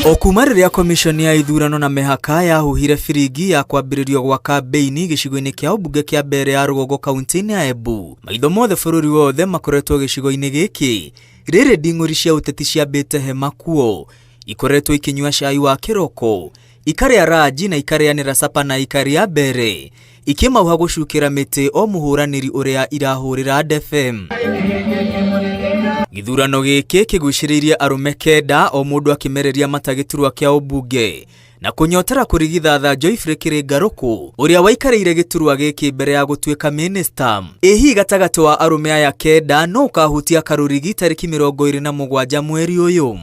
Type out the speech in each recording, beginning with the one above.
Okuma rĩrĩa komishoni ya ithurano na mĩhaka yahuhire biringi ya kwambĩrĩrio gwa kambĩini gĩcigo-inĩ kĩa ũmbunge kĩa Mbere ya rũgongo kaunti-inĩ ya Embu, maitho mothe bũrũri wothe makoretwo gĩcigo-inĩ gĩkĩ. Rĩrĩ nding'ũri cia ũteti ciambĩte hema kuo, ikoretwo ikinyua cai wa kĩroko, ikarĩa ranji na ikarĩanĩra capa na ikarĩa Mbere, ikĩmauha gũcukĩra mĩtĩ o mũhũranĩri ũrĩa irahũrĩra FM. Gĩthurano gĩkĩ kĩgucĩrĩirie arũme kenda, o mũndũ akĩmereria mata gĩturwa kĩa ũmbunge na kũnyotera kũrigitha Joyfrey Kĩrĩngarũkũ ũrĩa waikarĩire gĩturwa gĩkĩ mbere ya gũtuĩka minista. Ĩhi gatagatĩ wa arũme aya kenda no ũkahutia karũrigi tarĩki 27 mweri ũyũ.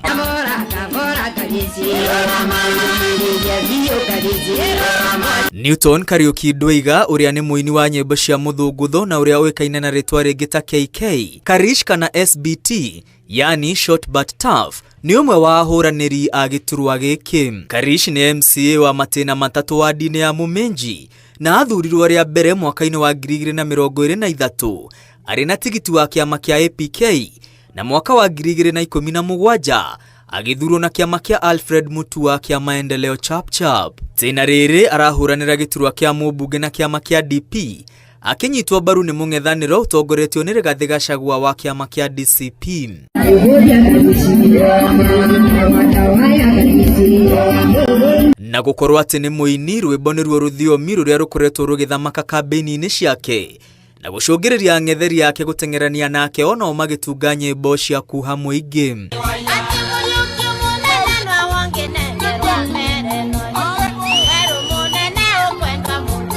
Newton Kariuki Ndwiga ũrĩa nĩ mũini wa nyĩmbo cia mũthũngũtho na ũrĩa ũĩkaine na rĩtwa rĩngĩ ta KK, Karish kana SBT, yani short but tough, nĩ ũmwe wa ahũranĩri a gĩturwa gĩkĩ. Karish nĩ MCA wa matĩna matatũ wa ndini ya Mũmĩnji na athurirwo rĩa mbere mwaka-inĩ wa 2023 arĩ na tigiti wa kĩama kĩa APK, na mwaka wa 2017 agĩthurwo na kĩama kĩa Alfred Mutua kĩa Maendeleo Chapchap. Tena rĩrĩ arahũranĩra gĩturwa kĩa mũmbunge na kĩama kĩa DP, akĩnyitwo mbaru nĩ mũng'ethanĩro ũtongoretio nĩ Rigathĩ Gachagua wa kĩama kĩa DCP. Na gũkorwo atĩ nĩ mũini, rwĩmbo nĩruo rũthiomi rũrĩa rũkoretwo rũgĩthamaka kambĩini-inĩ ciake na gũcũngĩrĩria ng'etheri yake gũteng'erania nake onao magĩtunga nyĩmbo cia kuha mũingĩ.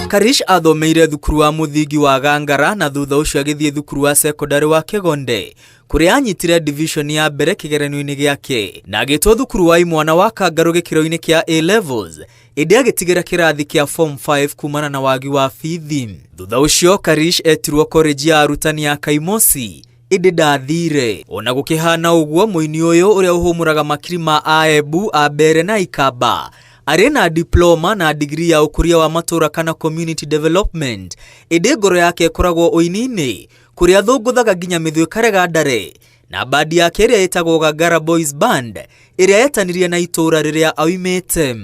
Karish athomeire thukuru wa mũthingi wa Gangara na thutha ũcio agĩthiĩ thukuru wa secondary wa Kĩgonde, kũrĩa anyitire division ya mbere kĩgeranio-inĩ gĩake na agĩtwo thukuru wa imwana wa Kangarũ gĩkĩro-inĩ kĩa A levels, ĩndĩ agĩtigĩra kĩrathi kĩa form 5 kumana na wagi wa bithi. Thutha ũcio Karish etirwo college ya arutani ya Kaimosi, ĩndĩ ndathire. Ona gũkĩhana ũguo, mũini ũyũ ũrĩa ũhũmũraga makiri ma Aembu, a Mbere na Ikamba arĩ na diploma na degree ya ũkũria wa matũra kana community development, ĩndĩ ngoro yake ĩkoragwo ũini-inĩ, kũrĩa athũngũthaga nginya mĩthũĩkare Gandare na bandi yake ĩrĩa ĩtagwo Gangara Boys Band ĩrĩa yetanirie na itũra rĩrĩa oimĩte.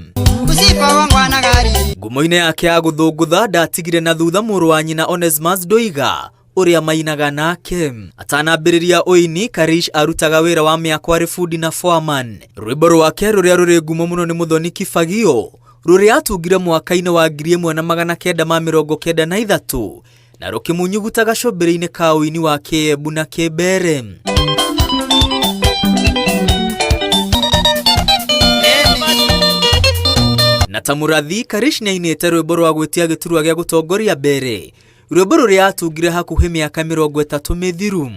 Ngumo-inĩ yake ya gũthũngũtha ndatigire na thutha mũrũ wa nyina Onesmus Ndwiga ũrĩa mainaga nake. Atanambĩrĩria ũini, Karish arutaga wĩra wa mĩako arĩ fundi na foreman. Rwĩmbo rwake rũrĩa rũrĩ ngumo mũno nĩ Mũthoni Kĩbagio, rũrĩa atungire mwaka-inĩ wa 1993 na rũkĩmunyuguta gacombĩrĩ-inĩ ka ũini wa Kĩembu na Kĩmbere. Na ta mũrathi, Karish nĩainĩte rwĩmbo rwa gwĩtia gĩturwa gĩa gũtongoria Mbere, rwĩmbo rũrĩa atungire hakuhĩ mĩaka 30 mĩthiru.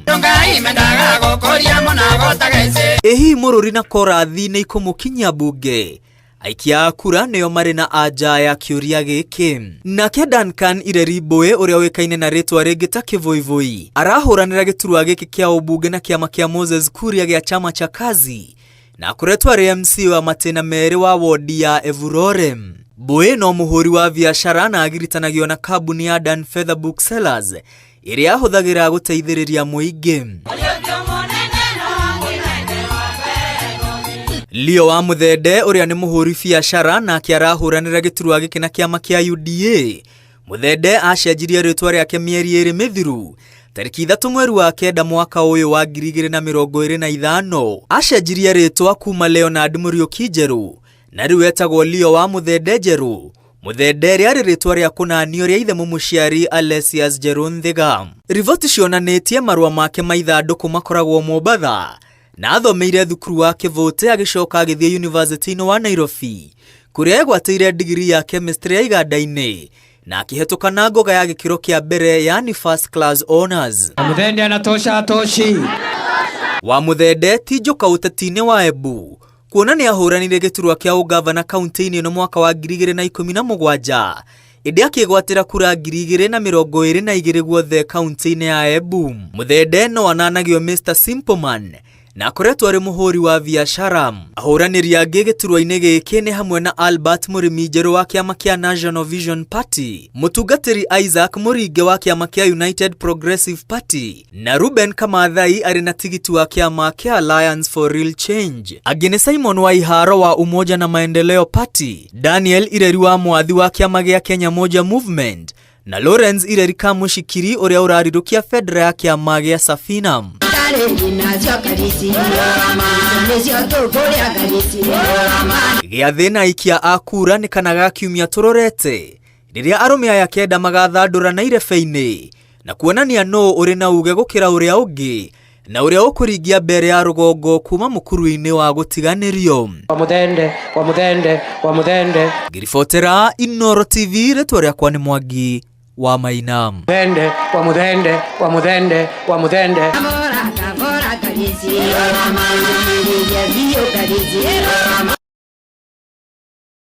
Ĩhi mũrũri na korathi nĩ ikũmũkinyia mbunge, aikia a kura nĩo marĩ na anja ya kĩũria gĩkĩ. Nake Duncan Irerimbũĩ ũrĩa ũĩkaine na rĩtwa rĩngĩ ta Kĩvoivoi arahũranĩra gĩturwa gĩkĩ kĩa ũmbunge na kĩama kĩa Moses Kuria gĩa chama cha Kazi na akoretwo arĩ MC wa matĩna merĩ wa wodi ya Evurore. Mbũĩ no mũhũri wa biacara na agiritanagio na kambuni ya Dan Feather Booksellers ĩrĩa ahũthagĩra gũteithĩrĩria mũingĩ. Leo wa Mũthende ũrĩa nĩ mũhũri biacara na arahũranĩra gĩturwa gĩkĩ na kĩama kĩa UDA. Mũthende acenjirie rĩtwa rĩake mĩeri 2 mĩthiru, tarĩki 3 mweri wa 9 mwaka ũyũ wa 2025. Acenjirie rĩtwa kuma Leonard Mũriũki njerũ na rĩu etagwo Leo wa Mũthende njerũ. Mũthende rĩarĩ rĩtwa rĩa kũnanio rĩa ithe mũmũciari Alesius Njerũ Nthiga. Riboti cionanĩtie marũa make ma ithandũkũ makoragwo Mombatha na athomeire thukuru wa Kĩvũtĩ agĩcoka agĩthiĩ university-inĩ wa Nairobi, kũrĩa egwatĩire degree ya chemistry ya iganda-inĩ na akĩhetũka na ngoga ya gĩkĩro kĩa mbere, yani first class honors. Mũthende anatosha atoshi. Wa Mũthende ti njoka ũteti-inĩ wa Embu, kuona nĩ ahũranire gĩturwa kĩa ũgavana kaunti-inĩ no mwaka wa 2017, ĩndĩ akĩgwatĩra kura 2022 guothe kaunti-inĩ ya Embu. Mũthende no ananagio Mr. Simple Man na akoretwo arĩ mũhũri wa biacara. Ahũranĩri angĩ gĩturwa-inĩ gĩkĩ nĩ hamwe na Albert Mũrĩmi Njerũ wa kĩama kĩa National Vision Party, mũtungatĩri Isaac Mũringe wa kĩama kĩa United Progressive Party, na Ruben Kamathai arĩ na tigiti wa kĩama kĩa Alliance for Real Change. Angĩ nĩ Simon Waiharo wa Umoja na Maendeleo Party, Daniel Ireri wa Mwathi wa kĩama gĩa Kenya Moja Movement, na Lawrence Ireri Kamushikiri ũrĩa ũrarirũkia Fedra ya kĩama gĩa Safina. Gĩathĩ na aikia a kura nĩ kana gakiumia tũrorete rĩrĩa arũme aya kenda magathandũrana irebe-inĩ na kuonania nũ ũrĩ na uge gũkĩra ũrĩa ũngĩ na ũrĩa ũkũringia mbere ya rũgongo kuma mũkuru-inĩ wa gũtiganĩrio. Ngĩribotera Inooro TV, rĩtwa rĩakwa nĩ Mwangi wa Maina.